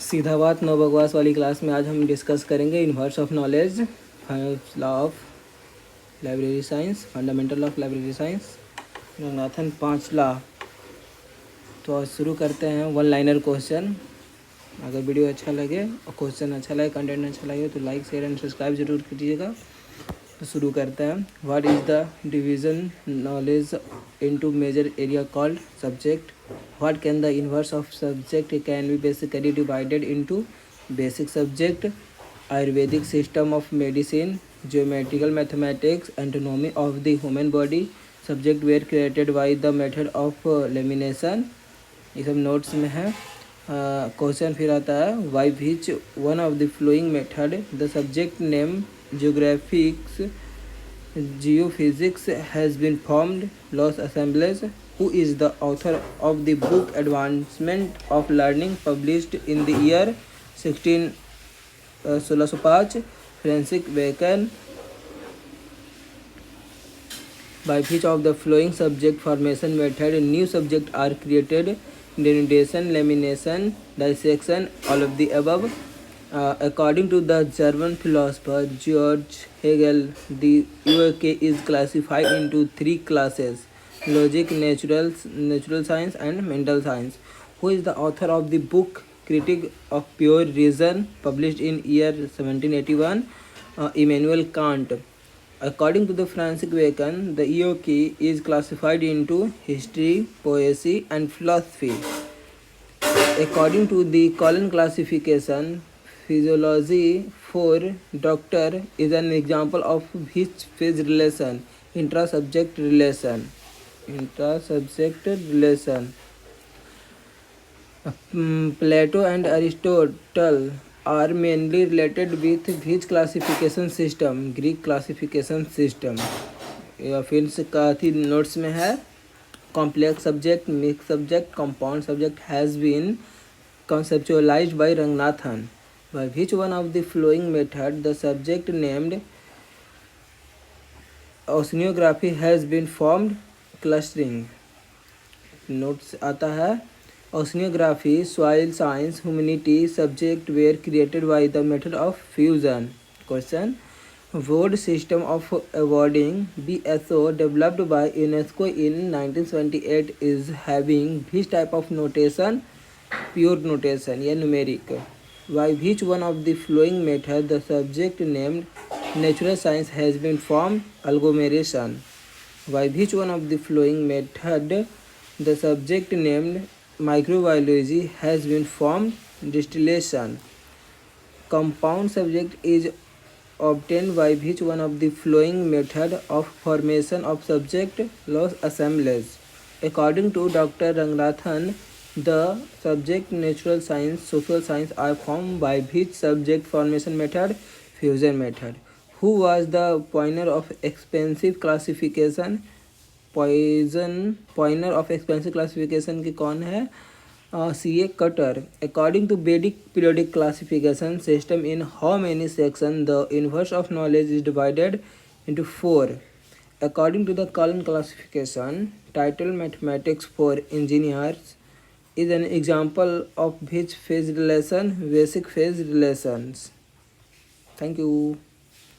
सीधा बात नो बकवास वाली क्लास में आज हम डिस्कस करेंगे inverse of knowledge, law of library science, fundamental of library science, Ranganathan 5 law. तो आज शुरू करते हैं वन लाइनर क्वेश्चन। अगर वीडियो अच्छा लगे और क्वेश्चन अच्छा लगे, कंटेंट अच्छा लगे तो लाइक शेयर एंड सब्सक्राइब जरूर कीजिएगा। तो शुरू करते हैं। What is the division knowledge into major area called subject? What can the inverse of subject can be basically divided into basic subject, Ayurvedic system of medicine, geometrical mathematics, anatomy of the human body. Subject were created by the method of lamination. ये सब notes में है। Question फिर आता है, why which one of the following method the subject name geographics geophysics has been formed. Los Assembles. Who is the author of the book Advancement of Learning, published in the year 1605? Francis Bacon. By which of the following subject formation method new subjects are created? Denudation, lamination, dissection, all of the above. According to the German philosopher George Hegel, the UAK is classified into 3 classes: logic, natural science, and mental science. Who is the author of the book Critique of Pure Reason, published in year 1781? Immanuel Kant. According to the Francis Bacon, the EOK is classified into history, poesy, and philosophy. According to the Cullen classification, physiology for doctor is an example of which phase relation? Intra-subject relation. Intra-subject relation. Plato and Aristotle are mainly related with which classification system? Greek classification system. या फिर से काफ़ी notes में है। Complex subject, mixed subject, compound subject has been conceptualized by Ranganathan. By which one of the following method the subject named oceanography has been formed? Clustering. Notes आता है, oceanography, soil science, humanity subject were created by the method of fusion. Question: World system of awarding BSO developed by UNESCO in 1978 is having which type of notation? Pure notation या numeric. By which one of the following method the subject named natural science has been formed? Agglomeration. By which one of the following method the subject named microbiology has been formed? Distillation. Compound subject is obtained by which one of the following method of formation of subject? Los Assembles. According to Dr. Ranganathan, the subject natural science, social science are formed by which subject formation method? Fusion method. Who was the pioneer of expensive classification? Pioneer of expensive classification की कौन है? C.A. Cutter. According to Vedic periodic classification system, in how many sections the inverse of knowledge is divided? Into 4. According to the Cullen classification, title mathematics for engineers is an example of which phase relation? Basic phase relations. Thank you.